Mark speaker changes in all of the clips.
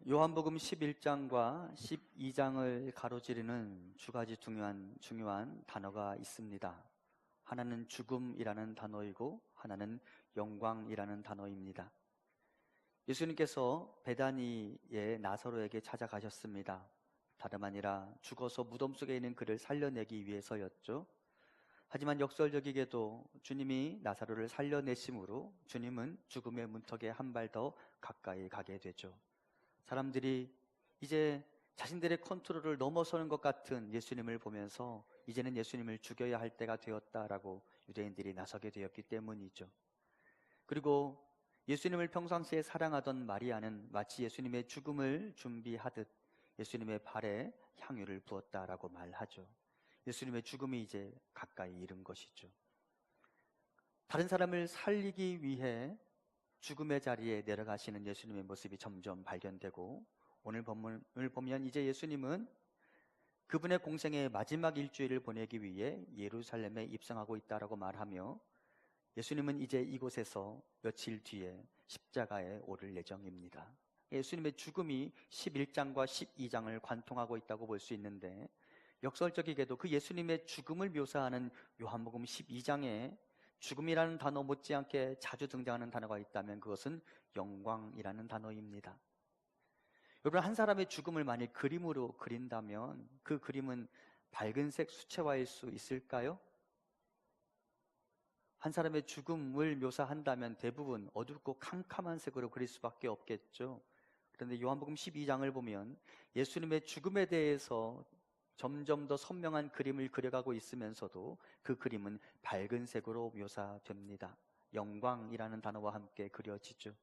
Speaker 1: 요한복음 11장과 12장을 가로지르는 두 가지 중요한 단어가 있습니다. 하나는 죽음이라는 단어이고 하나는 영광이라는 단어입니다. 예수님께서 베다니의 나사로에게 찾아가셨습니다. 다름 아니라 죽어서 무덤 속에 있는 그를 살려내기 위해서였죠. 하지만 역설적이게도 주님이 나사로를 살려내심으로 주님은 죽음의 문턱에 한 발 더 가까이 가게 되죠. 사람들이 이제 자신들의 컨트롤을 넘어서는 것 같은 예수님을 보면서 이제는 예수님을 죽여야 할 때가 되었다라고 유대인들이 나서게 되었기 때문이죠. 그리고 예수님을 평상시에 사랑하던 마리아는 마치 예수님의 죽음을 준비하듯 예수님의 발에 향유를 부었다라고 말하죠. 예수님의 죽음이 이제 가까이 이른 것이죠. 다른 사람을 살리기 위해 죽음의 자리에 내려가시는 예수님의 모습이 점점 발견되고, 오늘 본문을 보면 이제 예수님은 그분의 공생의 마지막 일주일을 보내기 위해 예루살렘에 입성하고 있다라고 말하며, 예수님은 이제 이곳에서 며칠 뒤에 십자가에 오를 예정입니다. 예수님의 죽음이 11장과 12장을 관통하고 있다고 볼 수 있는데, 역설적이게도 그 예수님의 죽음을 묘사하는 요한복음 12장에 죽음이라는 단어 못지않게 자주 등장하는 단어가 있다면 그것은 영광이라는 단어입니다. 여러분, 한 사람의 죽음을 만일 그림으로 그린다면 그 그림은 밝은색 수채화일 수 있을까요? 한 사람의 죽음을 묘사한다면 대부분 어둡고 캄캄한 색으로 그릴 수밖에 없겠죠. 그런데 요한복음 12장을 보면 예수님의 죽음에 대해서 점점 더 선명한 그림을 그려가고 있으면서도 그 그림은 밝은 색으로 묘사됩니다. 영광이라는 단어와 함께 그려지죠.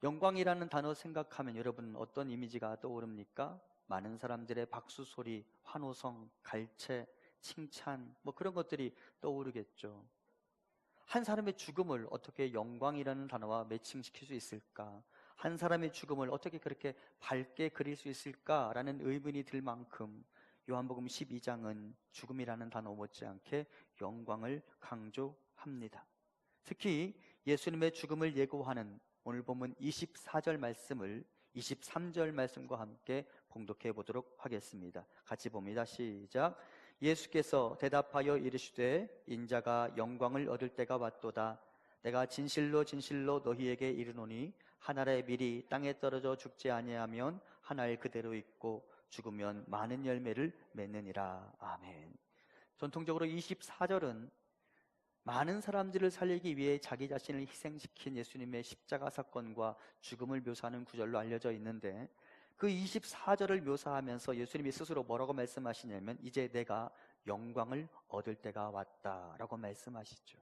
Speaker 1: 영광이라는 단어 생각하면 여러분 어떤 이미지가 떠오릅니까? 많은 사람들의 박수 소리, 환호성, 갈채, 칭찬, 그런 것들이 떠오르겠죠. 한 사람의 죽음을 어떻게 영광이라는 단어와 매칭시킬 수 있을까? 한 사람의 죽음을 어떻게 그렇게 밝게 그릴 수 있을까라는 의문이 들 만큼 요한복음 12장은 죽음이라는 단어 못지않게 영광을 강조합니다. 특히 예수님의 죽음을 예고하는 오늘 본문 24절 말씀을 23절 말씀과 함께 봉독해 보도록 하겠습니다. 같이 봅니다. 시작. 예수께서 대답하여 이르시되 인자가 영광을 얻을 때가 왔도다. 내가 진실로 진실로 너희에게 이르노니 한 알의 밀이 땅에 떨어져 죽지 아니하면 한 알 그대로 있고 죽으면 많은 열매를 맺느니라. 아멘. 전통적으로 24절은 많은 사람들을 살리기 위해 자기 자신을 희생시킨 예수님의 십자가 사건과 죽음을 묘사하는 구절로 알려져 있는데, 그 24절을 묘사하면서 예수님이 스스로 뭐라고 말씀하시냐면 이제 내가 영광을 얻을 때가 왔다라고 말씀하시죠.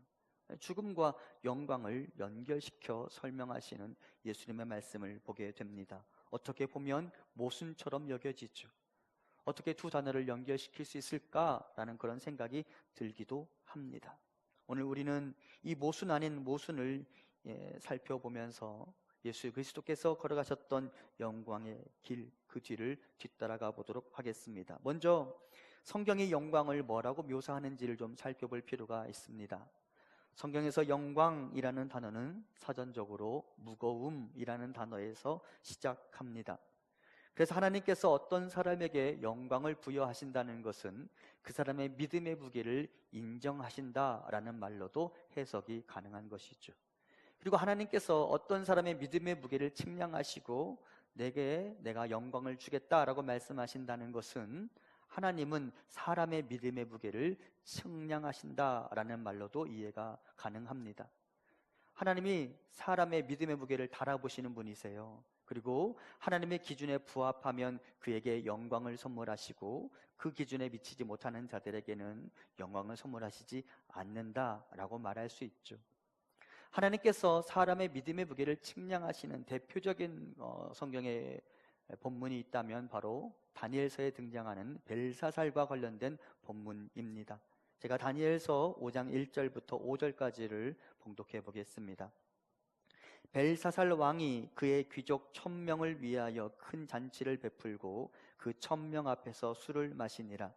Speaker 1: 죽음과 영광을 연결시켜 설명하시는 예수님의 말씀을 보게 됩니다. 어떻게 보면 모순처럼 여겨지죠. 어떻게 두 단어를 연결시킬 수 있을까라는 그런 생각이 들기도 합니다. 오늘 우리는 이 모순 아닌 모순을 살펴보면서 예수 그리스도께서 걸어가셨던 영광의 길, 그 뒤를 뒤따라가 보도록 하겠습니다. 먼저 성경이 영광을 뭐라고 묘사하는지를 좀 살펴볼 필요가 있습니다. 성경에서 영광이라는 단어는 사전적으로 무거움이라는 단어에서 시작합니다. 그래서 하나님께서 어떤 사람에게 영광을 부여하신다는 것은 그 사람의 믿음의 무게를 인정하신다라는 말로도 해석이 가능한 것이죠. 그리고 하나님께서 어떤 사람의 믿음의 무게를 측량하시고 내가 영광을 주겠다라고 말씀하신다는 것은 하나님은 사람의 믿음의 무게를 측량하신다라는 말로도 이해가 가능합니다. 하나님이 사람의 믿음의 무게를 달아보시는 분이세요. 그리고 하나님의 기준에 부합하면 그에게 영광을 선물하시고 그 기준에 미치지 못하는 자들에게는 영광을 선물하시지 않는다라고 말할 수 있죠. 하나님께서 사람의 믿음의 무게를 측량하시는 대표적인 성경의 본문이 있다면 바로 다니엘서에 등장하는 벨사살과 관련된 본문입니다. 제가 다니엘서 5장 1절부터 5절까지를 봉독해 보겠습니다. 벨사살 왕이 그의 귀족 1000명을 위하여 큰 잔치를 베풀고 그 1000명 앞에서 술을 마시니라.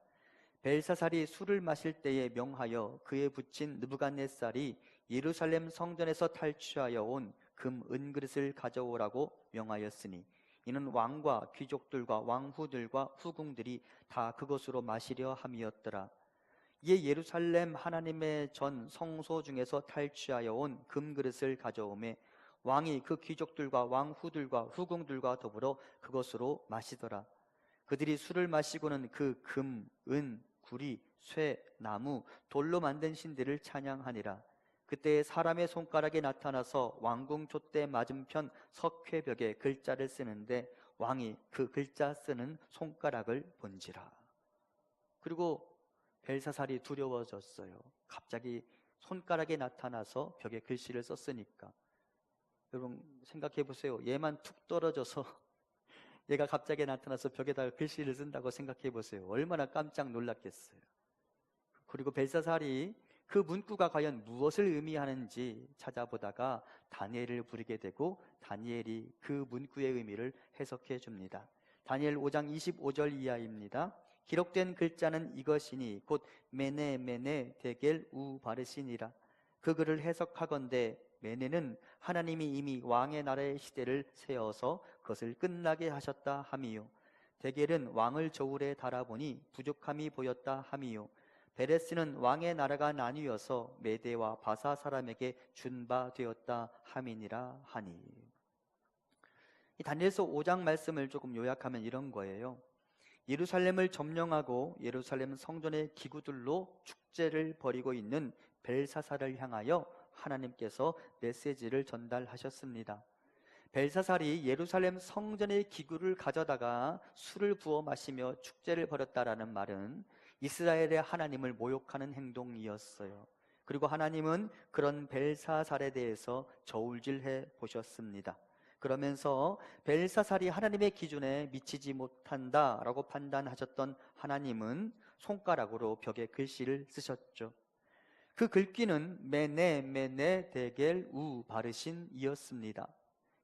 Speaker 1: 벨사살이 술을 마실 때에 명하여 그의 부친 느부갓네살이 예루살렘 성전에서 탈취하여 온 금 은그릇을 가져오라고 명하였으니 이는 왕과 귀족들과 왕후들과 후궁들이 다 그것으로 마시려 함이었더라. 이에 예루살렘 하나님의 전 성소 중에서 탈취하여 온 금그릇을 가져오매 왕이 그 귀족들과 왕후들과 후궁들과 더불어 그것으로 마시더라. 그들이 술을 마시고는 그 금, 은, 구리, 쇠, 나무, 돌로 만든 신들을 찬양하니라. 그때 사람의 손가락에 나타나서 왕궁 촛대 맞은편 석회벽에 글자를 쓰는데 왕이 그 글자 쓰는 손가락을 본지라. 그리고 벨사살이 두려워졌어요. 갑자기 손가락에 나타나서 벽에 글씨를 썼으니까. 여러분 생각해 보세요. 얘만 툭 떨어져서 얘가 갑자기 나타나서 벽에다가 글씨를 쓴다고 생각해 보세요. 얼마나 깜짝 놀랐겠어요. 그리고 벨사살이 그 문구가 과연 무엇을 의미하는지 찾아보다가 다니엘을 부르게 되고 다니엘이 그 문구의 의미를 해석해 줍니다. 다니엘 5장 25절 이하입니다. 기록된 글자는 이것이니 곧 메네 메네 데겔 우 바르시니라. 그 글을 해석하건대 메네는 하나님이 이미 왕의 나라의 시대를 세어서 그것을 끝나게 하셨다 함이요, 데겔은 왕을 저울에 달아보니 부족함이 보였다 함이요, 베레스는 왕의 나라가 나뉘어서 메대와 바사 사람에게 준 바 되었다 함이니라 하니. 이 다니엘서 5장 말씀을 조금 요약하면 이런 거예요. 예루살렘을 점령하고 예루살렘 성전의 기구들로 축제를 벌이고 있는 벨사살을 향하여 하나님께서 메시지를 전달하셨습니다. 벨사살이 예루살렘 성전의 기구를 가져다가 술을 부어 마시며 축제를 벌였다라는 말은 이스라엘의 하나님을 모욕하는 행동이었어요. 그리고 하나님은 그런 벨사살에 대해서 저울질해 보셨습니다. 그러면서 벨사살이 하나님의 기준에 미치지 못한다라고 판단하셨던 하나님은 손가락으로 벽에 글씨를 쓰셨죠. 그 글귀는 메네 메네 데겔 우 바르신이었습니다.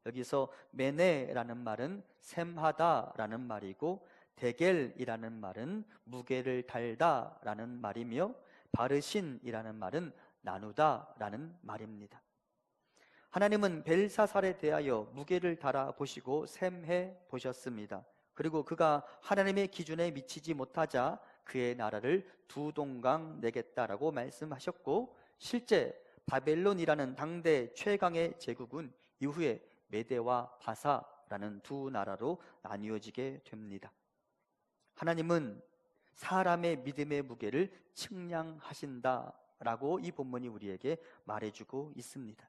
Speaker 1: 여기서 메네라는 말은 셈하다라는 말이고 데겔이라는 말은 무게를 달다라는 말이며 바르신이라는 말은 나누다라는 말입니다. 하나님은 벨사살에 대하여 무게를 달아 보시고 셈해 보셨습니다. 그리고 그가 하나님의 기준에 미치지 못하자 그의 나라를 두 동강 내겠다라고 말씀하셨고, 실제 바벨론이라는 당대 최강의 제국은 이후에 메대와 바사라는 두 나라로 나뉘어지게 됩니다. 하나님은 사람의 믿음의 무게를 측량하신다라고 이 본문이 우리에게 말해주고 있습니다.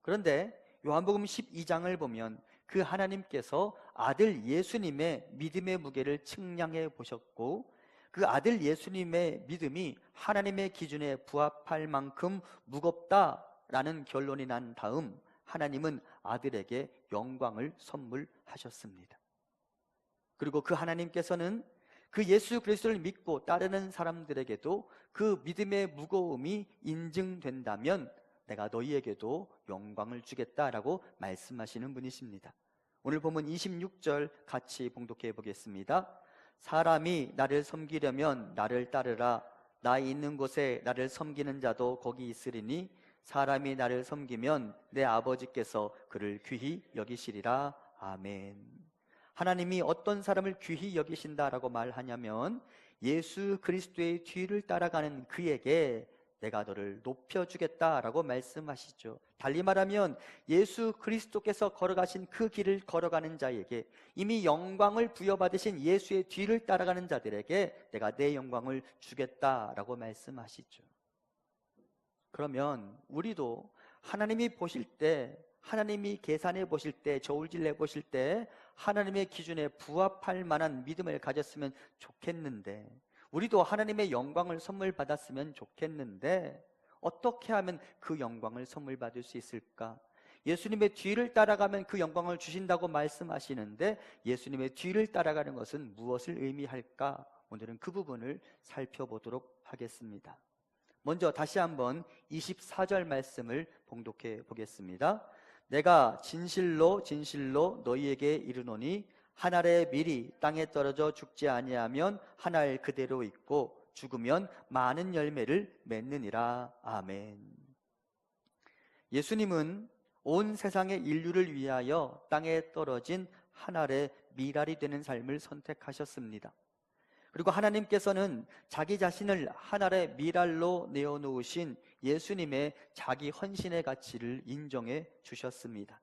Speaker 1: 그런데 요한복음 12장을 보면 그 하나님께서 아들 예수님의 믿음의 무게를 측량해 보셨고, 그 아들 예수님의 믿음이 하나님의 기준에 부합할 만큼 무겁다라는 결론이 난 다음 하나님은 아들에게 영광을 선물하셨습니다. 그리고 그 하나님께서는 그 예수 그리스도를 믿고 따르는 사람들에게도 그 믿음의 무거움이 인증된다면 내가 너희에게도 영광을 주겠다라고 말씀하시는 분이십니다. 오늘 본문 26절 같이 봉독해 보겠습니다. 사람이 나를 섬기려면 나를 따르라. 나 있는 곳에 나를 섬기는 자도 거기 있으리니 사람이 나를 섬기면 내 아버지께서 그를 귀히 여기시리라. 아멘. 하나님이 어떤 사람을 귀히 여기신다라고 말하냐면 예수 그리스도의 뒤를 따라가는 그에게 내가 너를 높여주겠다라고 말씀하시죠. 달리 말하면 예수 그리스도께서 걸어가신 그 길을 걸어가는 자에게, 이미 영광을 부여받으신 예수의 뒤를 따라가는 자들에게 내가 내 영광을 주겠다라고 말씀하시죠. 그러면 우리도 하나님이 보실 때, 하나님이 계산해 보실 때, 저울질해 보실 때 하나님의 기준에 부합할 만한 믿음을 가졌으면 좋겠는데, 우리도 하나님의 영광을 선물 받았으면 좋겠는데 어떻게 하면 그 영광을 선물 받을 수 있을까? 예수님의 뒤를 따라가면 그 영광을 주신다고 말씀하시는데 예수님의 뒤를 따라가는 것은 무엇을 의미할까? 오늘은 그 부분을 살펴보도록 하겠습니다. 먼저 다시 한번 24절 말씀을 봉독해 보겠습니다. 내가 진실로 진실로 너희에게 이르노니 한 알의 밀이 땅에 떨어져 죽지 아니하면 한 알 그대로 있고 죽으면 많은 열매를 맺느니라. 아멘. 예수님은 온 세상의 인류를 위하여 땅에 떨어진 한 알의 밀알이 되는 삶을 선택하셨습니다. 그리고 하나님께서는 자기 자신을 한 알의 밀알로 내어놓으신 예수님의 자기 헌신의 가치를 인정해 주셨습니다.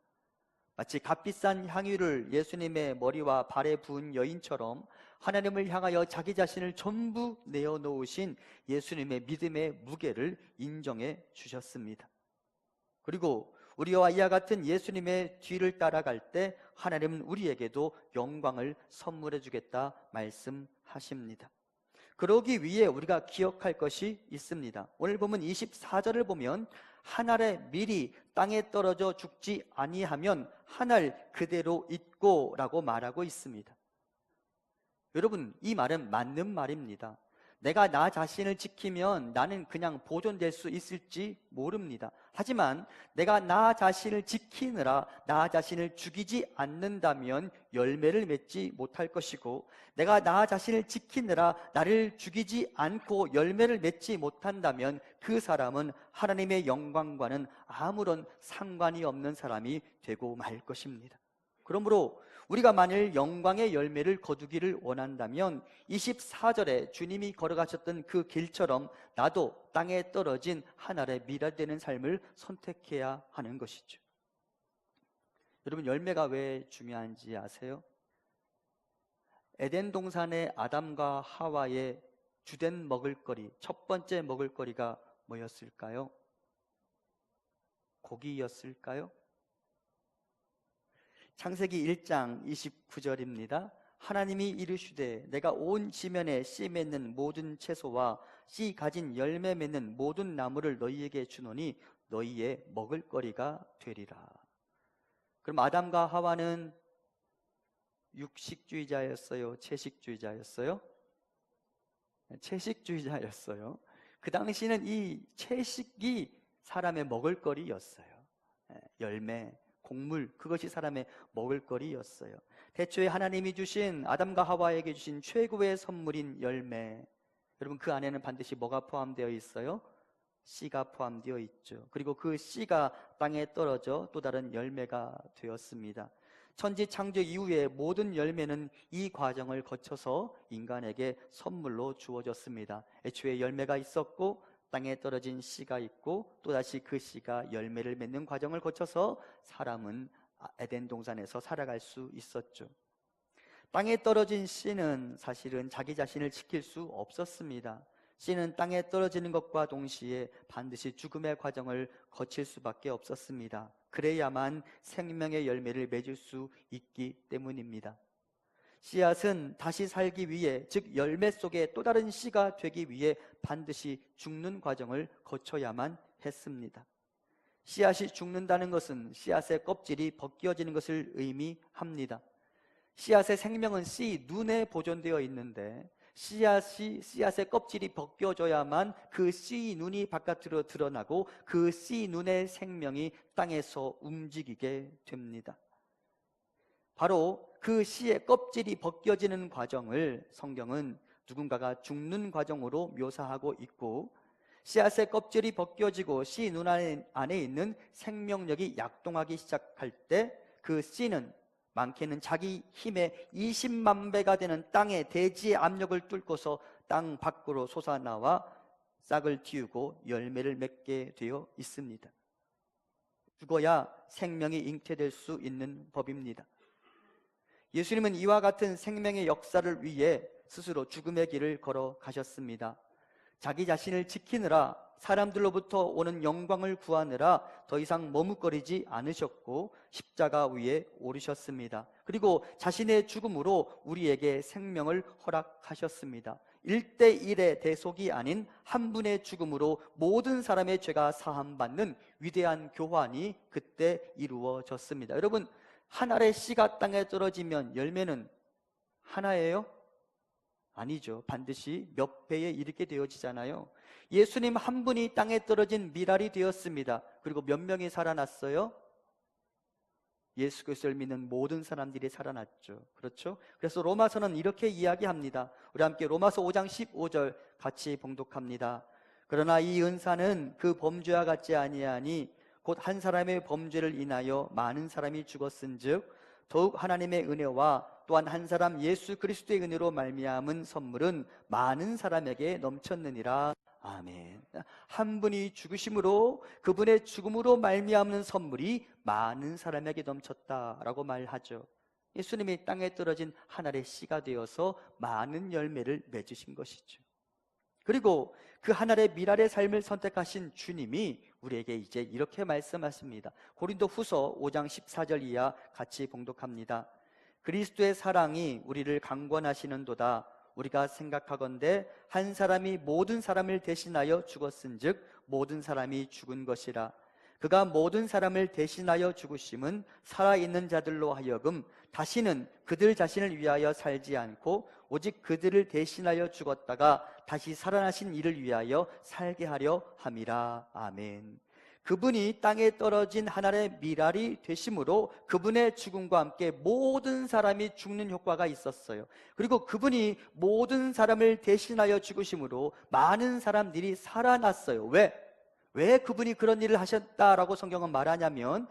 Speaker 1: 마치 값비싼 향유를 예수님의 머리와 발에 부은 여인처럼 하나님을 향하여 자기 자신을 전부 내어놓으신 예수님의 믿음의 무게를 인정해 주셨습니다. 그리고 우리와 이와 같은 예수님의 뒤를 따라갈 때 하나님은 우리에게도 영광을 선물해 주겠다 말씀하십니다. 그러기 위해 우리가 기억할 것이 있습니다. 오늘 보면 24절을 보면 한 알의 밀이 땅에 떨어져 죽지 아니하면 한 알 그대로 있고 라고 말하고 있습니다. 여러분, 이 말은 맞는 말입니다. 내가 나 자신을 지키면 나는 그냥 보존될 수 있을지 모릅니다. 하지만 내가 나 자신을 지키느라 나 자신을 죽이지 않는다면 열매를 맺지 못할 것이고, 내가 나 자신을 지키느라 나를 죽이지 않고 열매를 맺지 못한다면 그 사람은 하나님의 영광과는 아무런 상관이 없는 사람이 되고 말 것입니다. 그러므로 우리가 만일 영광의 열매를 거두기를 원한다면 24절에 주님이 걸어가셨던 그 길처럼 나도 땅에 떨어진 한 알의 밀알 되는 삶을 선택해야 하는 것이죠. 여러분, 열매가 왜 중요한지 아세요? 에덴 동산의 아담과 하와의 주된 먹을거리, 첫 번째 먹을거리가 뭐였을까요? 고기였을까요? 창세기 1장 29절입니다. 하나님이 이르시되 내가 온 지면에 씨 맺는 모든 채소와 씨 가진 열매 맺는 모든 나무를 너희에게 주노니 너희의 먹을거리가 되리라. 그럼 아담과 하와는 육식주의자였어요? 채식주의자였어요? 채식주의자였어요. 그 당시는 이 채식이 사람의 먹을거리였어요. 열매, 곡물, 그것이 사람의 먹을거리였어요. 태초에 하나님이 주신 아담과 하와에게 주신 최고의 선물인 열매, 여러분 그 안에는 반드시 뭐가 포함되어 있어요? 씨가 포함되어 있죠. 그리고 그 씨가 땅에 떨어져 또 다른 열매가 되었습니다. 천지 창조 이후에 모든 열매는 이 과정을 거쳐서 인간에게 선물로 주어졌습니다. 애초에 열매가 있었고 땅에 떨어진 씨가 있고 또다시 그 씨가 열매를 맺는 과정을 거쳐서 사람은 에덴 동산에서 살아갈 수 있었죠. 땅에 떨어진 씨는 사실은 자기 자신을 지킬 수 없었습니다. 씨는 땅에 떨어지는 것과 동시에 반드시 죽음의 과정을 거칠 수밖에 없었습니다. 그래야만 생명의 열매를 맺을 수 있기 때문입니다. 씨앗은 다시 살기 위해, 즉 열매 속에 또 다른 씨가 되기 위해 반드시 죽는 과정을 거쳐야만 했습니다. 씨앗이 죽는다는 것은 씨앗의 껍질이 벗겨지는 것을 의미합니다. 씨앗의 생명은 씨 눈에 보존되어 있는데 씨앗의 껍질이 벗겨져야만 그 씨 눈이 바깥으로 드러나고 그 씨 눈의 생명이 땅에서 움직이게 됩니다. 바로 그 씨의 껍질이 벗겨지는 과정을 성경은 누군가가 죽는 과정으로 묘사하고 있고, 씨앗의 껍질이 벗겨지고 씨 눈 안에 있는 생명력이 약동하기 시작할 때 그 씨는 많게는 자기 힘의 20만 배가 되는 땅의 대지의 압력을 뚫고서 땅 밖으로 솟아나와 싹을 틔우고 열매를 맺게 되어 있습니다. 죽어야 생명이 잉태될 수 있는 법입니다. 예수님은 이와 같은 생명의 역사를 위해 스스로 죽음의 길을 걸어가셨습니다. 자기 자신을 지키느라, 사람들로부터 오는 영광을 구하느라 더 이상 머뭇거리지 않으셨고 십자가 위에 오르셨습니다. 그리고 자신의 죽음으로 우리에게 생명을 허락하셨습니다. 1대1의 대속이 아닌 한 분의 죽음으로 모든 사람의 죄가 사함받는 위대한 교환이 그때 이루어졌습니다. 여러분, 한 알의 씨가 땅에 떨어지면 열매는 하나예요? 아니죠. 반드시 몇 배에 이르게 되어지잖아요. 예수님 한 분이 땅에 떨어진 밀알이 되었습니다. 그리고 몇 명이 살아났어요? 예수 그리스도를 믿는 모든 사람들이 살아났죠. 그렇죠? 그래서 로마서는 이렇게 이야기합니다. 우리 함께 로마서 5장 15절 같이 봉독합니다. 그러나 이 은사는 그 범죄와 같지 아니하니 곧 한 사람의 범죄를 인하여 많은 사람이 죽었은즉 더욱 하나님의 은혜와 또한 한 사람 예수 그리스도의 은혜로 말미암은 선물은 많은 사람에게 넘쳤느니라. 아멘. 한 분이 죽으심으로, 그분의 죽음으로 말미암는 선물이 많은 사람에게 넘쳤다라고 말하죠. 예수님이 땅에 떨어진 한 알의 씨가 되어서 많은 열매를 맺으신 것이죠. 그리고 그 한 알의 밀알의 삶을 선택하신 주님이 우리에게 이제 이렇게 말씀하십니다. 고린도 후서 5장 14절 이하 같이 봉독합니다. 그리스도의 사랑이 우리를 강권하시는도다. 우리가 생각하건대 한 사람이 모든 사람을 대신하여 죽었은즉 모든 사람이 죽은 것이라. 그가 모든 사람을 대신하여 죽으심은 살아있는 자들로 하여금 다시는 그들 자신을 위하여 살지 않고 오직 그들을 대신하여 죽었다가 다시 살아나신 이를 위하여 살게 하려 함이라. 아멘. 그분이 땅에 떨어진 하나의 밀알이 되심으로 그분의 죽음과 함께 모든 사람이 죽는 효과가 있었어요. 그리고 그분이 모든 사람을 대신하여 죽으심으로 많은 사람들이 살아났어요. 왜 그분이 그런 일을 하셨다라고 성경은 말하냐면,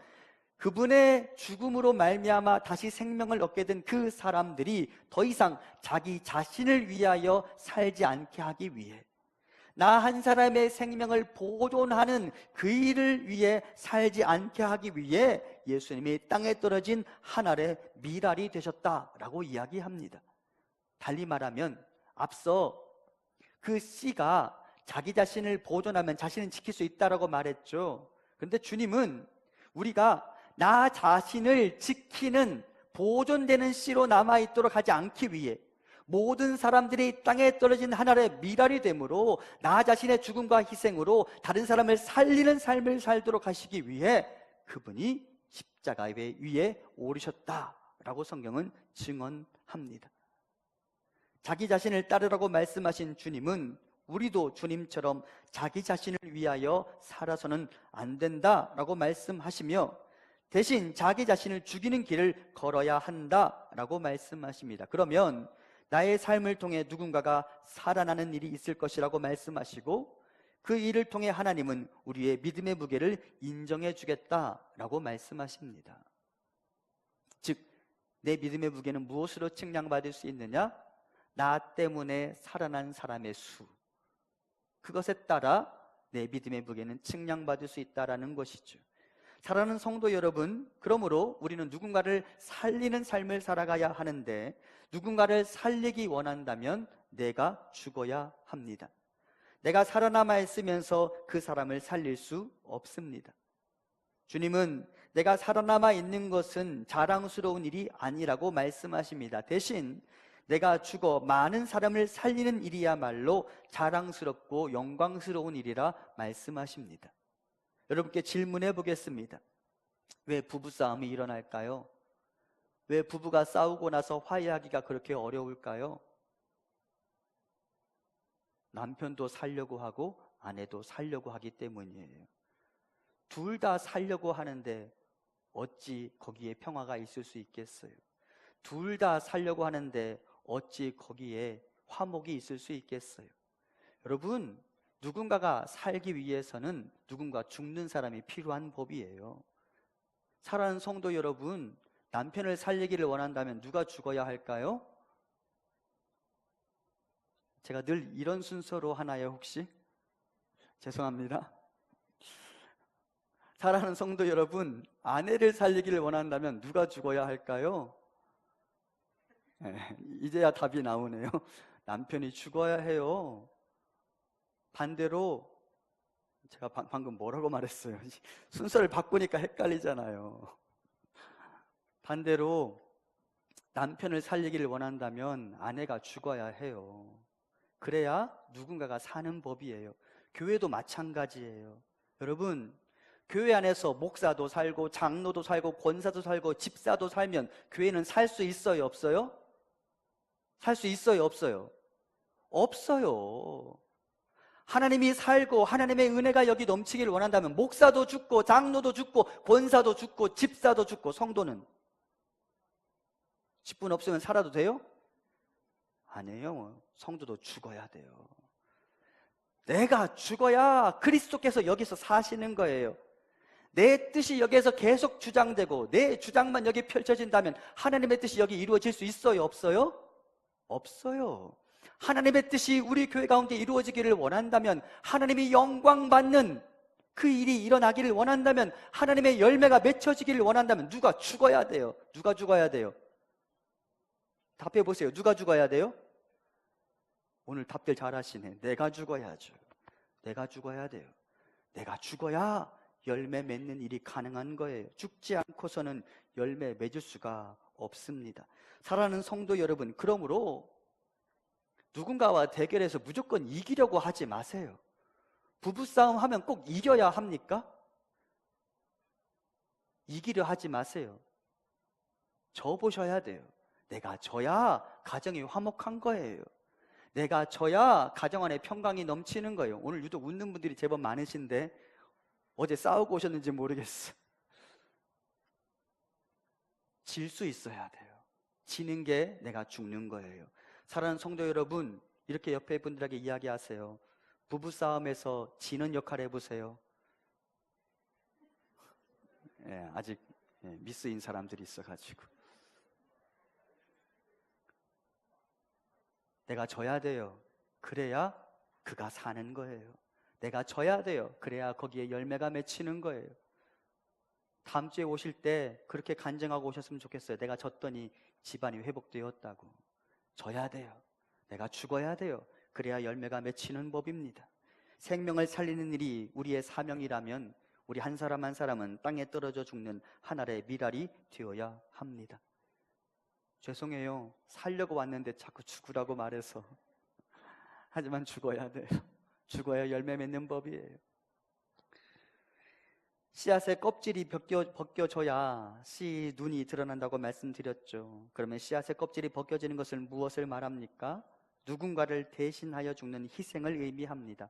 Speaker 1: 그분의 죽음으로 말미암아 다시 생명을 얻게 된 그 사람들이 더 이상 자기 자신을 위하여 살지 않게 하기 위해, 나 한 사람의 생명을 보존하는 그 일을 위해 살지 않게 하기 위해 예수님이 땅에 떨어진 한 알의 밀알이 되셨다라고 이야기합니다. 달리 말하면 앞서 그 씨가 자기 자신을 보존하면 자신은 지킬 수 있다라고 말했죠. 그런데 주님은 우리가 나 자신을 지키는 보존되는 씨로 남아있도록 하지 않기 위해 모든 사람들이 땅에 떨어진 하나의 밀알이 되므로 나 자신의 죽음과 희생으로 다른 사람을 살리는 삶을 살도록 하시기 위해 그분이 십자가 위에 오르셨다라고 성경은 증언합니다. 자기 자신을 따르라고 말씀하신 주님은 우리도 주님처럼 자기 자신을 위하여 살아서는 안 된다라고 말씀하시며 대신 자기 자신을 죽이는 길을 걸어야 한다라고 말씀하십니다. 그러면 나의 삶을 통해 누군가가 살아나는 일이 있을 것이라고 말씀하시고 그 일을 통해 하나님은 우리의 믿음의 무게를 인정해 주겠다라고 말씀하십니다. 즉, 내 믿음의 무게는 무엇으로 측량받을 수 있느냐? 나 때문에 살아난 사람의 수, 그것에 따라 내 믿음의 무게는 측량받을 수 있다는 것이죠. 사랑하는 성도 여러분, 그러므로 우리는 누군가를 살리는 삶을 살아가야 하는데 누군가를 살리기 원한다면 내가 죽어야 합니다. 내가 살아남아 있으면서 그 사람을 살릴 수 없습니다. 주님은 내가 살아남아 있는 것은 자랑스러운 일이 아니라고 말씀하십니다. 대신 내가 죽어 많은 사람을 살리는 일이야말로 자랑스럽고 영광스러운 일이라 말씀하십니다. 여러분께 질문해 보겠습니다. 왜 부부싸움이 일어날까요? 왜 부부가 싸우고 나서 화해하기가 그렇게 어려울까요? 남편도 살려고 하고 아내도 살려고 하기 때문이에요. 둘 다 살려고 하는데 어찌 거기에 평화가 있을 수 있겠어요? 둘 다 살려고 하는데 어찌 거기에 화목이 있을 수 있겠어요? 여러분, 누군가가 살기 위해서는 누군가 죽는 사람이 필요한 법이에요. 사랑하는 성도 여러분, 남편을 살리기를 원한다면 누가 죽어야 할까요? 제가 늘 이런 순서로 하나요, 혹시? 죄송합니다. 사랑하는 성도 여러분, 아내를 살리기를 원한다면 누가 죽어야 할까요? 이제야 답이 나오네요. 남편이 죽어야 해요. 반대로, 제가 방금 뭐라고 말했어요? 순서를 바꾸니까 헷갈리잖아요. 반대로 남편을 살리기를 원한다면 아내가 죽어야 해요. 그래야 누군가가 사는 법이에요. 교회도 마찬가지예요. 여러분, 교회 안에서 목사도 살고 장로도 살고 권사도 살고 집사도 살면 교회는 살 수 있어요, 없어요? 살 수 있어요, 없어요? 없어요. 하나님이 살고 하나님의 은혜가 여기 넘치기를 원한다면 목사도 죽고 장로도 죽고 권사도 죽고 집사도 죽고, 성도는 10분 없으면 살아도 돼요? 아니에요. 성도도 죽어야 돼요. 내가 죽어야 그리스도께서 여기서 사시는 거예요. 내 뜻이 여기에서 계속 주장되고 내 주장만 여기 펼쳐진다면 하나님의 뜻이 여기 이루어질 수 있어요? 없어요? 없어요. 하나님의 뜻이 우리 교회 가운데 이루어지기를 원한다면, 하나님이 영광받는 그 일이 일어나기를 원한다면, 하나님의 열매가 맺혀지기를 원한다면 누가 죽어야 돼요? 누가 죽어야 돼요? 답해 보세요. 누가 죽어야 돼요? 오늘 답들 잘하시네. 내가 죽어야죠. 내가 죽어야 돼요. 내가 죽어야 열매 맺는 일이 가능한 거예요. 죽지 않고서는 열매 맺을 수가 없습니다. 사랑하는 성도 여러분, 그러므로 누군가와 대결해서 무조건 이기려고 하지 마세요. 부부싸움 하면 꼭 이겨야 합니까? 이기려 하지 마세요. 져보셔야 돼요. 내가 져야 가정이 화목한 거예요. 내가 져야 가정 안에 평강이 넘치는 거예요. 오늘 유독 웃는 분들이 제법 많으신데 어제 싸우고 오셨는지 모르겠어. 질 수 있어야 돼요. 지는 게 내가 죽는 거예요. 사랑하는 성도 여러분, 이렇게 옆에 분들에게 이야기하세요. 부부싸움에서 지는 역할 해보세요. 아직 미스인 사람들이 있어가지고. 내가 져야 돼요. 그래야 그가 사는 거예요. 내가 져야 돼요. 그래야 거기에 열매가 맺히는 거예요. 다음 주에 오실 때 그렇게 간증하고 오셨으면 좋겠어요. 내가 졌더니 집안이 회복되었다고. 져야 돼요. 내가 죽어야 돼요. 그래야 열매가 맺히는 법입니다. 생명을 살리는 일이 우리의 사명이라면 우리 한 사람 한 사람은 땅에 떨어져 죽는 한 알의 밀알이 되어야 합니다. 죄송해요. 살려고 왔는데 자꾸 죽으라고 말해서. 하지만 죽어야 돼요. 죽어야 열매 맺는 법이에요. 씨앗의 껍질이 벗겨져야 씨 눈이 드러난다고 말씀드렸죠. 그러면 씨앗의 껍질이 벗겨지는 것을 무엇을 말합니까? 누군가를 대신하여 죽는 희생을 의미합니다.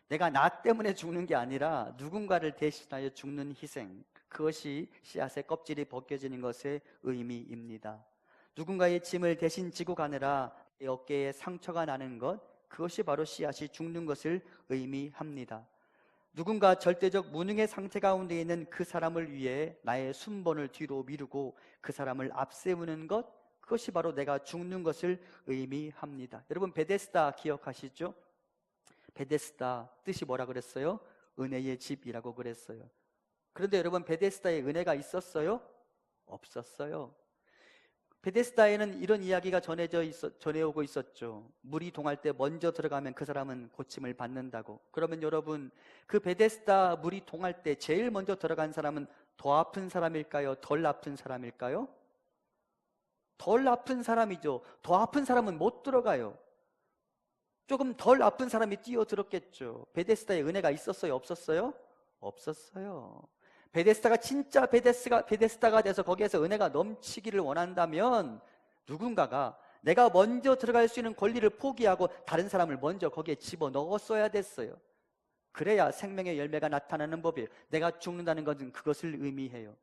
Speaker 1: 내가 나 때문에 죽는 게 아니라 누군가를 대신하여 죽는 희생, 그것이 씨앗의 껍질이 벗겨지는 것의 의미입니다. 누군가의 짐을 대신 지고 가느라 내 어깨에 상처가 나는 것, 그것이 바로 씨앗이 죽는 것을 의미합니다. 누군가 절대적 무능의 상태 가운데 있는 그 사람을 위해 나의 순번을 뒤로 미루고 그 사람을 앞세우는 것, 그것이 바로 내가 죽는 것을 의미합니다. 여러분, 베데스다 기억하시죠? 베데스다 뜻이 뭐라 그랬어요? 은혜의 집이라고 그랬어요. 그런데 여러분, 베데스다에 은혜가 있었어요? 없었어요. 베데스다에는 이런 이야기가 전해오고 있었죠. 물이 동할 때 먼저 들어가면 그 사람은 고침을 받는다고. 그러면 여러분, 그 베데스다 물이 동할 때 제일 먼저 들어간 사람은 더 아픈 사람일까요? 덜 아픈 사람일까요? 덜 아픈 사람이죠. 더 아픈 사람은 못 들어가요. 조금 덜 아픈 사람이 뛰어들었겠죠. 베데스다에 은혜가 있었어요? 없었어요? 없었어요. 베데스다가 진짜 베데스다가 돼서 거기에서 은혜가 넘치기를 원한다면 누군가가 내가 먼저 들어갈 수 있는 권리를 포기하고 다른 사람을 먼저 거기에 집어넣었어야 됐어요. 그래야 생명의 열매가 나타나는 법이에요. 내가 죽는다는 것은 그것을 의미해요.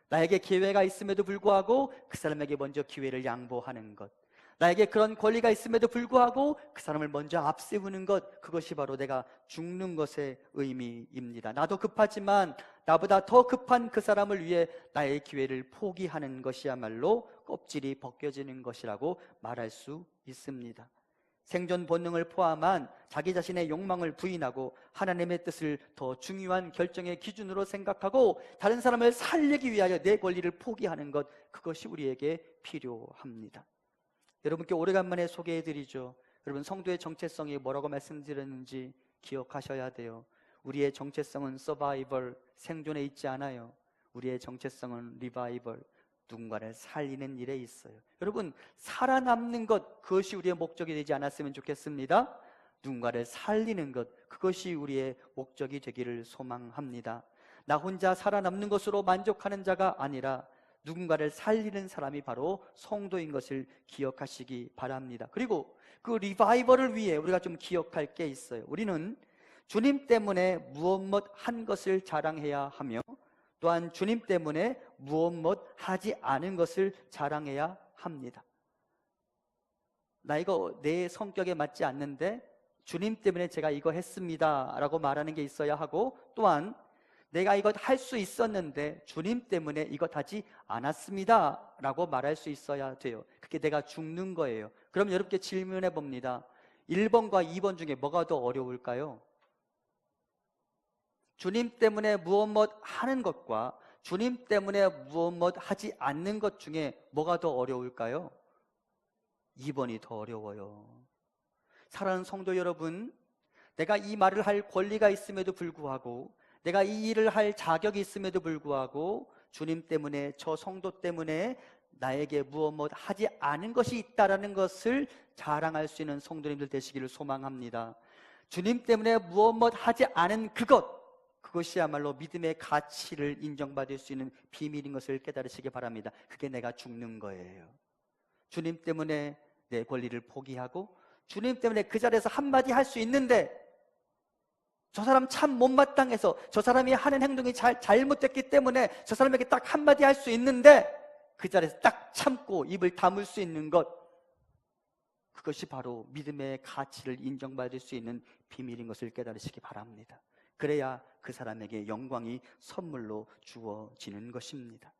Speaker 1: 나에게 기회가 있음에도 불구하고 그 사람에게 먼저 기회를 양보하는 것, 나에게 그런 권리가 있음에도 불구하고 그 사람을 먼저 앞세우는 것, 그것이 바로 내가 죽는 것의 의미입니다. 나도 급하지만 나보다 더 급한 그 사람을 위해 나의 기회를 포기하는 것이야말로 껍질이 벗겨지는 것이라고 말할 수 있습니다. 생존 본능을 포함한 자기 자신의 욕망을 부인하고 하나님의 뜻을 더 중요한 결정의 기준으로 생각하고 다른 사람을 살리기 위하여 내 권리를 포기하는 것, 그것이 우리에게 필요합니다. 여러분께 오래간만에 소개해드리죠. 여러분, 성도의 정체성이 뭐라고 말씀드렸는지 기억하셔야 돼요. 우리의 정체성은 서바이벌, 생존에 있지 않아요. 우리의 정체성은 리바이벌, 누군가를 살리는 일에 있어요. 여러분, 살아남는 것, 그것이 우리의 목적이 되지 않았으면 좋겠습니다. 누군가를 살리는 것, 그것이 우리의 목적이 되기를 소망합니다. 나 혼자 살아남는 것으로 만족하는 자가 아니라 누군가를 살리는 사람이 바로 성도인 것을 기억하시기 바랍니다. 그리고 그 리바이벌을 위해 우리가 좀 기억할 게 있어요. 우리는 주님 때문에 무엇 한 것을 자랑해야 하며 또한 주님 때문에 무엇 하지 않은 것을 자랑해야 합니다. 나 이거 내 성격에 맞지 않는데 주님 때문에 제가 이거 했습니다 라고 말하는 게 있어야 하고, 또한 내가 이것 할 수 있었는데 주님 때문에 이것 하지 않았습니다 라고 말할 수 있어야 돼요. 그게 내가 죽는 거예요. 그럼 여러분께 질문해 봅니다. 1번과 2번 중에 뭐가 더 어려울까요? 주님 때문에 무엇 하는 것과 주님 때문에 무엇 하지 않는 것 중에 뭐가 더 어려울까요? 2번이 더 어려워요. 사랑하는 성도 여러분, 내가 이 말을 할 권리가 있음에도 불구하고, 내가 이 일을 할 자격이 있음에도 불구하고 주님 때문에, 저 성도 때문에 나에게 무엇 하지 않은 것이 있다라는 것을 자랑할 수 있는 성도님들 되시기를 소망합니다. 주님 때문에 무엇 하지 않은 그것이야말로 믿음의 가치를 인정받을 수 있는 비밀인 것을 깨달으시기 바랍니다. 그게 내가 죽는 거예요. 주님 때문에 내 권리를 포기하고 주님 때문에 그 자리에서 한마디 할 수 있는데, 저 사람 참 못마땅해서, 저 사람이 하는 행동이 잘못됐기 때문에 저 사람에게 딱 한마디 할 수 있는데 그 자리에서 딱 참고 입을 다물 수 있는 것, 그것이 바로 믿음의 가치를 인정받을 수 있는 비밀인 것을 깨달으시기 바랍니다. 그래야 그 사람에게 영광이 선물로 주어지는 것입니다.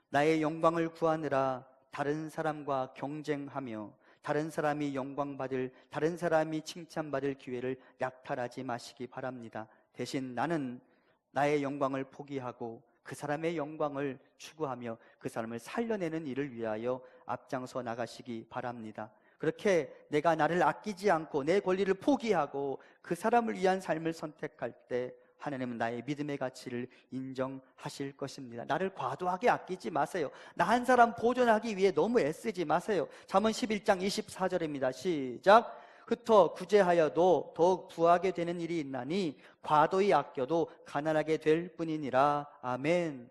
Speaker 1: 나의 영광을 구하느라 다른 사람과 경쟁하며 다른 사람이 영광받을, 다른 사람이 칭찬받을 기회를 약탈하지 마시기 바랍니다. 대신 나는 나의 영광을 포기하고 그 사람의 영광을 추구하며 그 사람을 살려내는 일을 위하여 앞장서 나가시기 바랍니다. 그렇게 내가 나를 아끼지 않고 내 권리를 포기하고 그 사람을 위한 삶을 선택할 때 하나님은 나의 믿음의 가치를 인정하실 것입니다. 나를 과도하게 아끼지 마세요. 나 한 사람 보존하기 위해 너무 애쓰지 마세요. 잠언 11장 24절입니다. 시작. 흩어 구제하여도 더욱 부하게 되는 일이 있나니 과도히 아껴도 가난하게 될 뿐이니라. 아멘.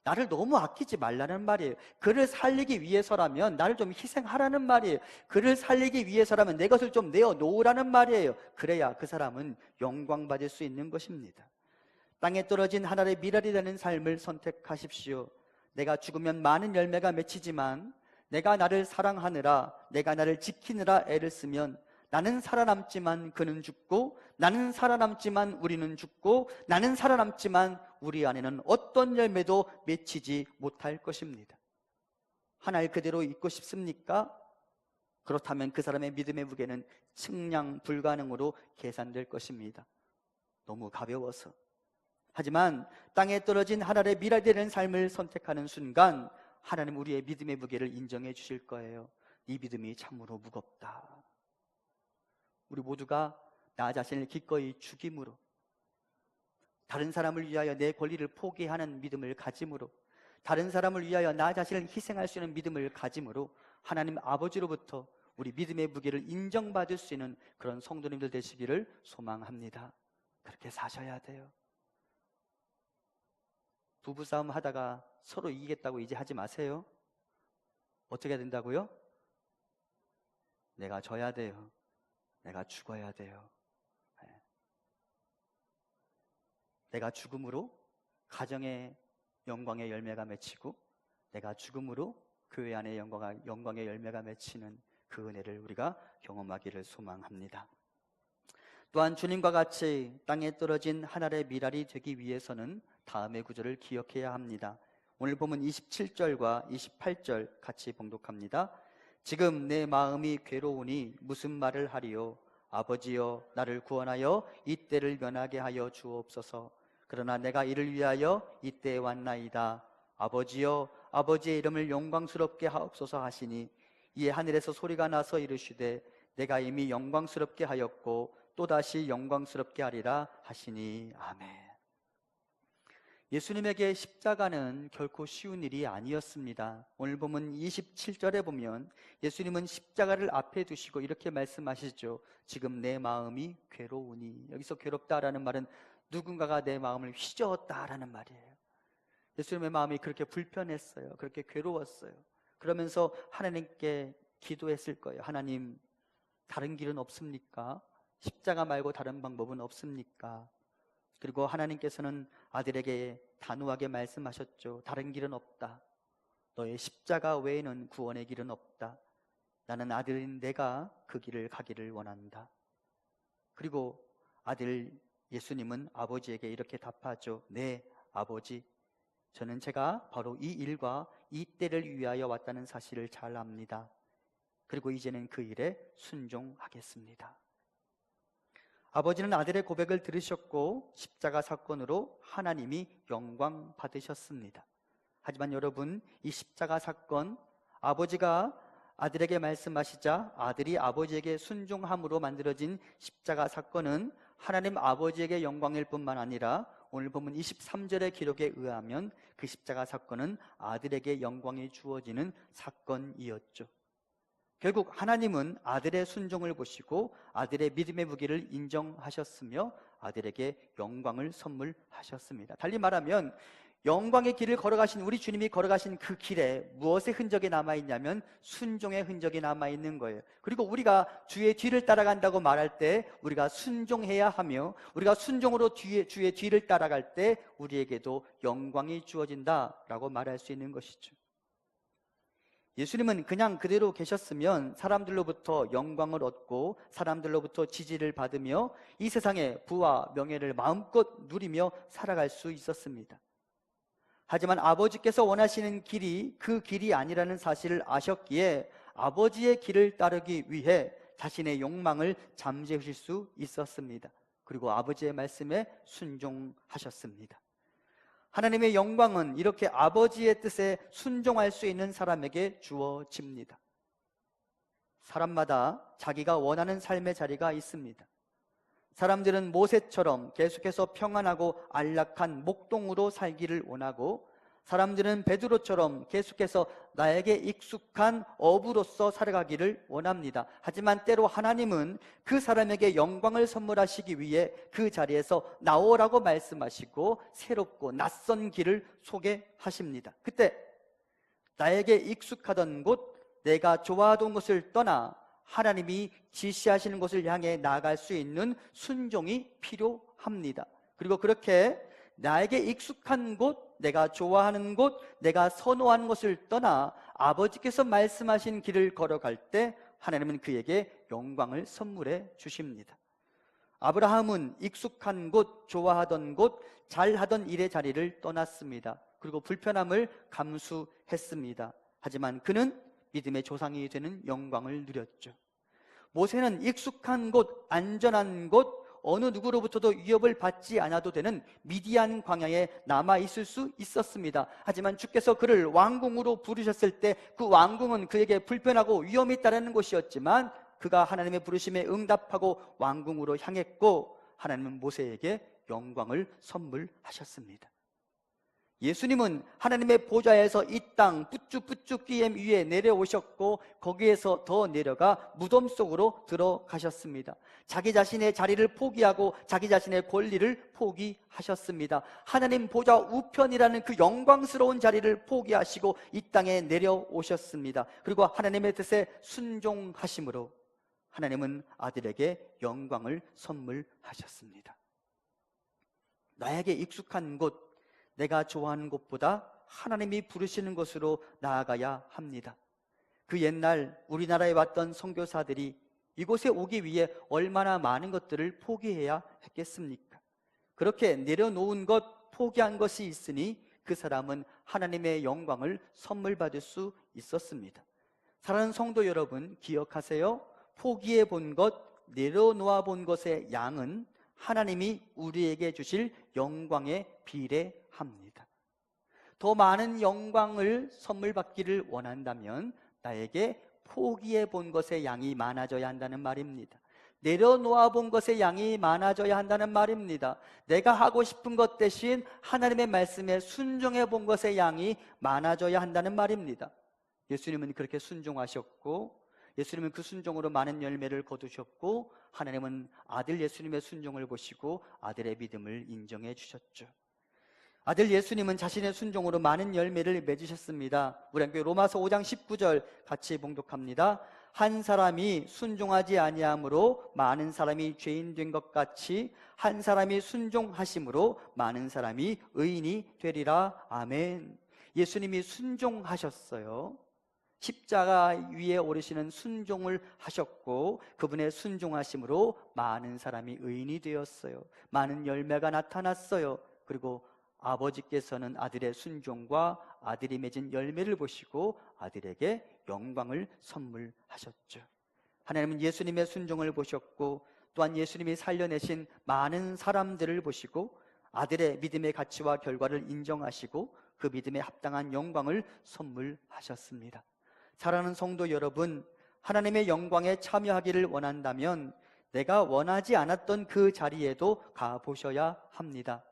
Speaker 1: 나를 너무 아끼지 말라는 말이에요. 그를 살리기 위해서라면 나를 좀 희생하라는 말이에요. 그를 살리기 위해서라면 내 것을 좀 내어놓으라는 말이에요. 그래야 그 사람은 영광받을 수 있는 것입니다. 땅에 떨어진 하나의 미랄이 되는 삶을 선택하십시오. 내가 죽으면 많은 열매가 맺히지만 내가 나를 사랑하느라, 내가 나를 지키느라 애를 쓰면 나는 살아남지만 그는 죽고, 나는 살아남지만 우리는 죽고, 나는 살아남지만 우리 안에는 어떤 열매도 맺히지 못할 것입니다. 하나를 그대로 잊고 싶습니까? 그렇다면 그 사람의 믿음의 무게는 측량 불가능으로 계산될 것입니다. 너무 가벼워서. 하지만 땅에 떨어진 하나의 미랄되는 삶을 선택하는 순간 하나님 우리의 믿음의 무게를 인정해 주실 거예요. 네 믿음이 참으로 무겁다. 우리 모두가 나 자신을 기꺼이 죽임으로, 다른 사람을 위하여 내 권리를 포기하는 믿음을 가짐으로, 다른 사람을 위하여 나 자신을 희생할 수 있는 믿음을 가짐으로 하나님 아버지로부터 우리 믿음의 무게를 인정받을 수 있는 그런 성도님들 되시기를 소망합니다. 그렇게 사셔야 돼요. 부부싸움 하다가 서로 이기겠다고 이제 하지 마세요. 어떻게 해야 된다고요? 내가 져야 돼요. 내가 죽어야 돼요. 내가 죽음으로 가정의 영광의 열매가 맺히고, 내가 죽음으로 교회 안의 영광의 열매가 맺히는 그 은혜를 우리가 경험하기를 소망합니다. 또한 주님과 같이 땅에 떨어진 하늘의 미랄이 되기 위해서는 다음의 구절을 기억해야 합니다. 오늘 보면 27절과 28절 같이 봉독합니다. 지금 내 마음이 괴로우니 무슨 말을 하리요? 아버지여 나를 구원하여 이때를 면하게 하여 주옵소서. 그러나 내가 이를 위하여 이때에 왔나이다. 아버지여 아버지의 이름을 영광스럽게 하옵소서 하시니 이에 하늘에서 소리가 나서 이르시되 내가 이미 영광스럽게 하였고 또다시 영광스럽게 하리라 하시니. 아멘. 예수님에게 십자가는 결코 쉬운 일이 아니었습니다. 오늘 보면 27절에 보면 예수님은 십자가를 앞에 두시고 이렇게 말씀하시죠. 지금 내 마음이 괴로우니. 여기서 괴롭다라는 말은 누군가가 내 마음을 휘저었다라는 말이에요. 예수님의 마음이 그렇게 불편했어요. 그렇게 괴로웠어요. 그러면서 하나님께 기도했을 거예요. 하나님, 다른 길은 없습니까? 십자가 말고 다른 방법은 없습니까? 그리고 하나님께서는 아들에게 단호하게 말씀하셨죠. 다른 길은 없다. 너의 십자가 외에는 구원의 길은 없다. 나는 아들인 내가 그 길을 가기를 원한다. 그리고 아들 예수님은 아버지에게 이렇게 답하죠. 네, 아버지, 저는 제가 바로 이 일과 이 때를 위하여 왔다는 사실을 잘 압니다. 그리고 이제는 그 일에 순종하겠습니다. 아버지는 아들의 고백을 들으셨고 십자가 사건으로 하나님이 영광 받으셨습니다. 하지만 여러분, 이 십자가 사건, 아버지가 아들에게 말씀하시자 아들이 아버지에게 순종함으로 만들어진 십자가 사건은 하나님 아버지에게 영광일 뿐만 아니라 오늘 본문 23절의 기록에 의하면 그 십자가 사건은 아들에게 영광이 주어지는 사건이었죠. 결국 하나님은 아들의 순종을 보시고 아들의 믿음의 무기를 인정하셨으며 아들에게 영광을 선물하셨습니다. 달리 말하면 영광의 길을 걸어가신 우리 주님이 걸어가신 그 길에 무엇의 흔적이 남아있냐면 순종의 흔적이 남아있는 거예요. 그리고 우리가 주의 뒤를 따라간다고 말할 때 우리가 순종해야 하며 우리가 순종으로 주의 뒤를 따라갈 때 우리에게도 영광이 주어진다라고 말할 수 있는 것이죠. 예수님은 그냥 그대로 계셨으면 사람들로부터 영광을 얻고 사람들로부터 지지를 받으며 이 세상의 부와 명예를 마음껏 누리며 살아갈 수 있었습니다. 하지만 아버지께서 원하시는 길이 그 길이 아니라는 사실을 아셨기에 아버지의 길을 따르기 위해 자신의 욕망을 잠재우실 수 있었습니다. 그리고 아버지의 말씀에 순종하셨습니다. 하나님의 영광은 이렇게 아버지의 뜻에 순종할 수 있는 사람에게 주어집니다. 사람마다 자기가 원하는 삶의 자리가 있습니다. 사람들은 모세처럼 계속해서 평안하고 안락한 목동으로 살기를 원하고, 사람들은 베드로처럼 계속해서 나에게 익숙한 어부로서 살아가기를 원합니다. 하지만 때로 하나님은 그 사람에게 영광을 선물하시기 위해 그 자리에서 나오라고 말씀하시고 새롭고 낯선 길을 소개하십니다. 그때 나에게 익숙하던 곳, 내가 좋아하던 곳을 떠나 하나님이 지시하시는 곳을 향해 나아갈 수 있는 순종이 필요합니다. 그리고 그렇게 나에게 익숙한 곳, 내가 좋아하는 곳, 내가 선호하는 곳을 떠나 아버지께서 말씀하신 길을 걸어갈 때 하나님은 그에게 영광을 선물해 주십니다. 아브라함은 익숙한 곳, 좋아하던 곳, 잘하던 일의 자리를 떠났습니다. 그리고 불편함을 감수했습니다. 하지만 그는 믿음의 조상이 되는 영광을 누렸죠. 모세는 익숙한 곳, 안전한 곳, 어느 누구로부터도 위협을 받지 않아도 되는 미디안 광야에 남아있을 수 있었습니다. 하지만 주께서 그를 왕궁으로 부르셨을 때 그 왕궁은 그에게 불편하고 위험이 있다는 곳이었지만 그가 하나님의 부르심에 응답하고 왕궁으로 향했고 하나님은 모세에게 영광을 선물하셨습니다. 예수님은 하나님의 보좌에서 이 땅 뿌쭉뿌쭉 끼엠 위에 내려오셨고 거기에서 더 내려가 무덤 속으로 들어가셨습니다. 자기 자신의 자리를 포기하고 자기 자신의 권리를 포기하셨습니다. 하나님 보좌 우편이라는 그 영광스러운 자리를 포기하시고 이 땅에 내려오셨습니다. 그리고 하나님의 뜻에 순종하심으로 하나님은 아들에게 영광을 선물하셨습니다. 나에게 익숙한 곳, 내가 좋아하는 곳보다 하나님이 부르시는 곳으로 나아가야 합니다. 그 옛날 우리나라에 왔던 선교사들이 이곳에 오기 위해 얼마나 많은 것들을 포기해야 했겠습니까? 그렇게 내려놓은 것, 포기한 것이 있으니 그 사람은 하나님의 영광을 선물 받을 수 있었습니다. 사랑하는 성도 여러분, 기억하세요. 포기해 본 것, 내려놓아 본 것의 양은 하나님이 우리에게 주실 영광에 비례합니다. 더 많은 영광을 선물 받기를 원한다면 나에게 포기해 본 것의 양이 많아져야 한다는 말입니다. 내려놓아 본 것의 양이 많아져야 한다는 말입니다. 내가 하고 싶은 것 대신 하나님의 말씀에 순종해 본 것의 양이 많아져야 한다는 말입니다. 예수님은 그렇게 순종하셨고 예수님은 그 순종으로 많은 열매를 거두셨고 하나님은 아들 예수님의 순종을 보시고 아들의 믿음을 인정해 주셨죠. 아들 예수님은 자신의 순종으로 많은 열매를 맺으셨습니다. 우리 함께 로마서 5장 19절 같이 봉독합니다. 한 사람이 순종하지 아니함으로 많은 사람이 죄인 된 것 같이 한 사람이 순종하심으로 많은 사람이 의인이 되리라. 아멘. 예수님이 순종하셨어요. 십자가 위에 오르시는 순종을 하셨고 그분의 순종하심으로 많은 사람이 의인이 되었어요. 많은 열매가 나타났어요. 그리고 아버지께서는 아들의 순종과 아들이 맺은 열매를 보시고 아들에게 영광을 선물하셨죠. 하나님은 예수님의 순종을 보셨고 또한 예수님이 살려내신 많은 사람들을 보시고 아들의 믿음의 가치와 결과를 인정하시고 그 믿음에 합당한 영광을 선물하셨습니다. 사랑하는 성도 여러분, 하나님의 영광에 참여하기를 원한다면 내가 원하지 않았던 그 자리에도 가보셔야 합니다.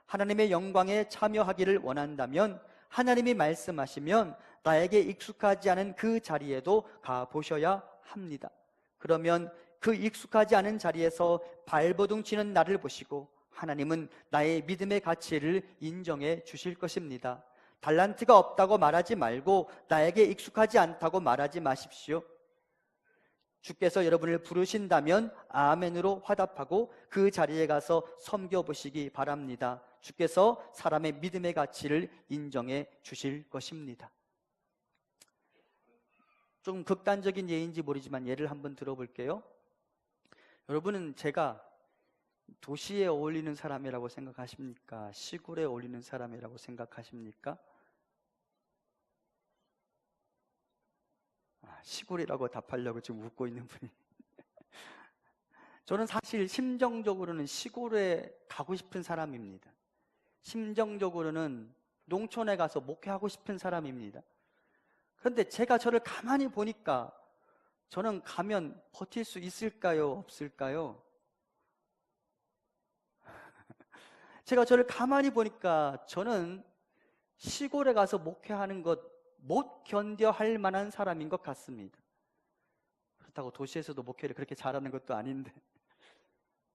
Speaker 1: 하나님의 영광에 참여하기를 원한다면 하나님이 말씀하시면 나에게 익숙하지 않은 그 자리에도 가보셔야 합니다. 그러면 그 익숙하지 않은 자리에서 발버둥 치는 나를 보시고 하나님은 나의 믿음의 가치를 인정해 주실 것입니다. 달란트가 없다고 말하지 말고 나에게 익숙하지 않다고 말하지 마십시오. 주께서 여러분을 부르신다면 아멘으로 화답하고 그 자리에 가서 섬겨보시기 바랍니다. 주께서 사람의 믿음의 가치를 인정해 주실 것입니다. 좀 극단적인 예인지 모르지만 예를 한번 들어볼게요. 여러분은 제가 도시에 어울리는 사람이라고 생각하십니까? 시골에 어울리는 사람이라고 생각하십니까? 시골이라고 답하려고 지금 웃고 있는 분이 저는 사실 심정적으로는 시골에 가고 싶은 사람입니다. 심정적으로는 농촌에 가서 목회하고 싶은 사람입니다. 그런데 제가 저를 가만히 보니까 저는 가면 버틸 수 있을까요? 없을까요? 제가 저를 가만히 보니까 저는 시골에 가서 목회하는 것 못 견뎌 할 만한 사람인 것 같습니다. 그렇다고 도시에서도 목회를 그렇게 잘하는 것도 아닌데.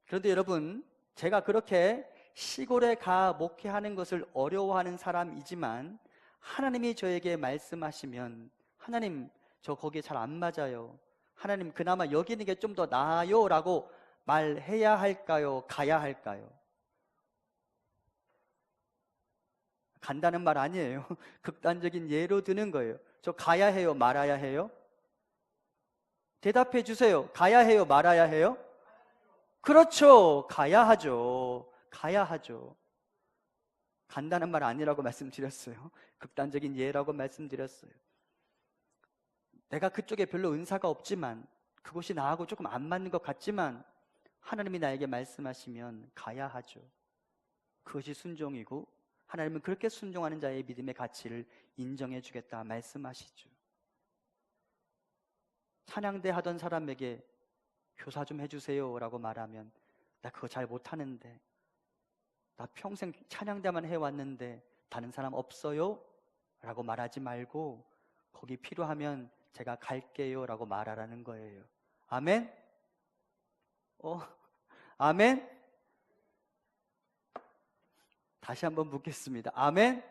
Speaker 1: 그런데 여러분, 제가 그렇게 시골에 가 목회하는 것을 어려워하는 사람이지만 하나님이 저에게 말씀하시면 하나님, 저 거기에 잘 안 맞아요. 하나님, 그나마 여기 있는 게 좀 더 나아요 라고 말해야 할까요? 가야 할까요? 간다는 말 아니에요. 극단적인 예로 드는 거예요. 저 가야 해요? 말아야 해요? 대답해 주세요. 가야 해요? 말아야 해요? 그렇죠. 가야 하죠. 가야 하죠. 간다는 말 아니라고 말씀드렸어요. 극단적인 예라고 말씀드렸어요. 내가 그쪽에 별로 은사가 없지만 그곳이 나하고 조금 안 맞는 것 같지만 하나님이 나에게 말씀하시면 가야 하죠. 그것이 순종이고 하나님은 그렇게 순종하는 자의 믿음의 가치를 인정해 주겠다 말씀하시죠. 찬양대 하던 사람에게 교사 좀 해주세요 라고 말하면 나 그거 잘 못하는데, 나 평생 찬양대만 해왔는데 다른 사람 없어요? 라고 말하지 말고 거기 필요하면 제가 갈게요 라고 말하라는 거예요. 아멘? 아멘? 다시 한번 묻겠습니다. 아멘?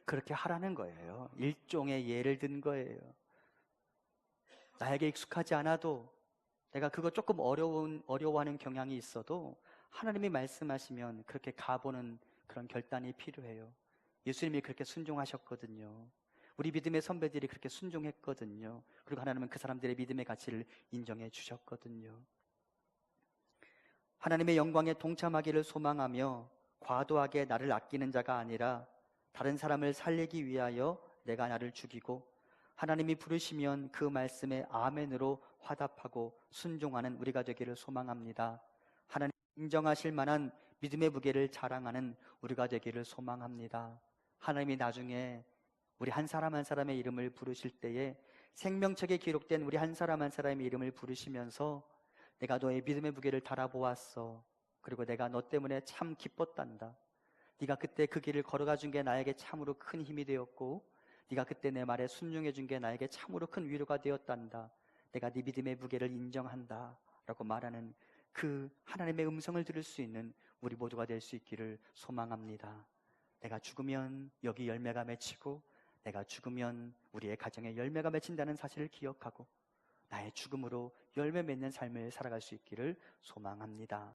Speaker 1: 그렇게 하라는 거예요. 일종의 예를 든 거예요. 나에게 익숙하지 않아도 내가 그거 조금 어려워하는 경향이 있어도 하나님이 말씀하시면 그렇게 가보는 그런 결단이 필요해요. 예수님이 그렇게 순종하셨거든요. 우리 믿음의 선배들이 그렇게 순종했거든요. 그리고 하나님은 그 사람들의 믿음의 가치를 인정해 주셨거든요. 하나님의 영광에 동참하기를 소망하며 과도하게 나를 아끼는 자가 아니라 다른 사람을 살리기 위하여 내가 나를 죽이고 하나님이 부르시면 그 말씀에 아멘으로 화답하고 순종하는 우리가 되기를 소망합니다. 하나님 인정하실 만한 믿음의 무게를 자랑하는 우리가 되기를 소망합니다. 하나님이 나중에 우리 한 사람 한 사람의 이름을 부르실 때에 생명책에 기록된 우리 한 사람 한 사람의 이름을 부르시면서 내가 너의 믿음의 무게를 달아보았어. 그리고 내가 너 때문에 참 기뻤단다. 네가 그때 그 길을 걸어가 준 게 나에게 참으로 큰 힘이 되었고 네가 그때 내 말에 순종해 준 게 나에게 참으로 큰 위로가 되었단다. 내가 네 믿음의 무게를 인정한다 라고 말하는 그 하나님의 음성을 들을 수 있는 우리 모두가 될 수 있기를 소망합니다. 내가 죽으면 여기 열매가 맺히고 내가 죽으면 우리의 가정에 열매가 맺힌다는 사실을 기억하고 나의 죽음으로 열매 맺는 삶을 살아갈 수 있기를 소망합니다.